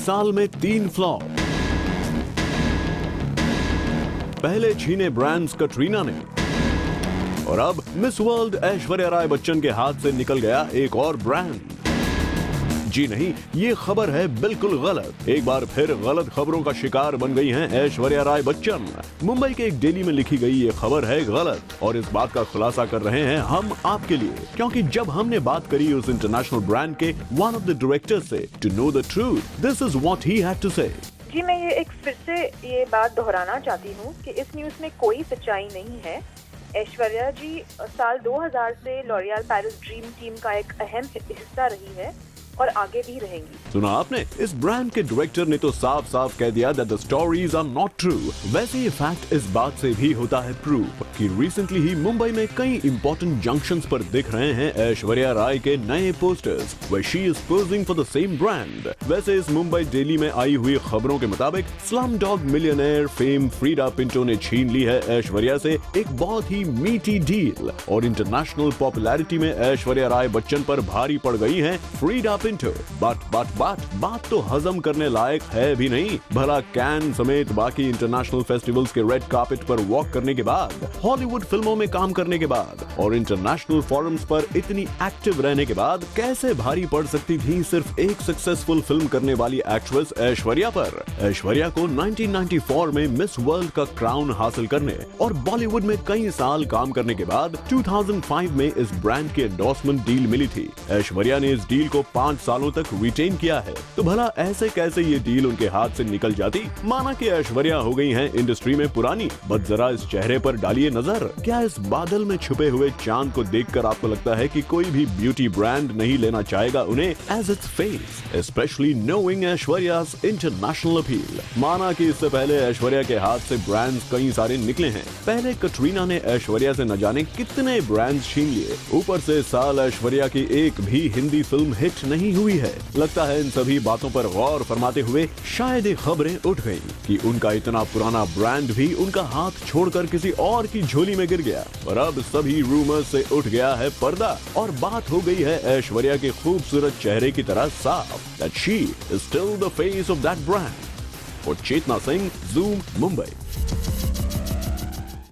साल में 3 फ्लॉप। पहले छीने ब्रांड्स कटरीना ने और अब मिस वर्ल्ड ऐश्वर्या राय बच्चन के हाथ से निकल गया एक और ब्रांड। जी नहीं, ये खबर है बिल्कुल गलत। एक बार फिर गलत खबरों का शिकार बन गई हैं ऐश्वर्या राय बच्चन। मुंबई के एक डेली में लिखी गई ये खबर है गलत और इस बात का खुलासा कर रहे हैं हम आपके लिए, क्योंकि जब हमने बात करी उस इंटरनेशनल ब्रांड के वन ऑफ द डायरेक्टर से to know the truth, this is what he had to say. जी, मैं ये एक फिर से ये बात दोहराना चाहती हूँ कि इस न्यूज़ में कोई सच्चाई नहीं है। ऐश्वर्या जी साल 2000 से लॉरियल पेरिस ड्रीम टीम का एक अहम हिस्सा रही है और आगे भी रहेंगी। सुना आपने, इस ब्रांड के डायरेक्टर ने तो साफ साफ कह दिया that the stories are not true. वैसे ये फैक्ट इस बात से भी होता है प्रूव कि रिसेंटली ही मुंबई में कई इंपॉर्टेंट जंक्शंस पर दिख रहे हैं ऐश्वर्या राय के नए posters where she is posing for the same brand। वैसे इस मुंबई डेली में आई हुई खबरों के मुताबिक Slumdog Millionaire fame Freida Pinto ने छीन ली है ऐश्वर्या से एक बहुत ही मीठी डील और इंटरनेशनल पॉपुलैरिटी में ऐश्वर्या राय बच्चन पर भारी पड़ गई है फ्रीडा पिंटो। बात तो हजम करने लायक है भी नहीं। भला कैन समेत बाकी इंटरनेशनल फेस्टिवल्स के रेड कार्पेट पर वॉक करने के बाद, हॉलीवुड फिल्मों में काम करने के बाद और इंटरनेशनल फोरम्स पर इतनी एक्टिव रहने के बाद कैसे भारी पड़ सकती थी सिर्फ एक सक्सेसफुल फिल्म करने वाली एक्ट्रेस ऐश्वर्या पर। ऐश्वर्या को 1994 में मिस वर्ल्ड का क्राउन हासिल करने और बॉलीवुड में कई साल काम करने के बाद 2005 में इस ब्रांड की एंडोर्समेंट डील मिली थी। ऐश्वर्या ने इस डील को 5 सालों तक रिटेन किया है, तो भला ऐसे कैसे ये डील उनके हाथ से निकल जाती। माना कि ऐश्वर्या हो गई हैं इंडस्ट्री में पुरानी, बट जरा इस चेहरे पर डालिए नजर। क्या इस बादल में छुपे हुए चांद को देखकर आपको लगता है कि कोई भी ब्यूटी ब्रांड नहीं लेना चाहेगा उन्हें as its face, specially knowing Aishwarya's international appeal. माना कि इससे पहले ऐश्वर्या के हाथ से ब्रांड्स कई सारे निकले हैं। पहले कटरीना ने ऐश्वर्या से न जाने कितने ब्रांड्स छीन लिए, ऊपर से साल ऐश्वर्या की एक भी हिंदी फिल्म हिट नहीं हुई है। लगता है इन सभी बातों पर गौर फरमाते हुए शायद ये खबरें उठ गईं कि उनका इतना पुराना ब्रांड भी उनका हाथ छोड़कर किसी और की झोली में गिर गया और अब सभी रूमर्स से उठ गया है पर्दा और बात हो गई है ऐश्वर्या के खूबसूरत चेहरे की तरह साफ that she is still the face of that brand. और चेतना सिंह, ज़ूम, मुंबई।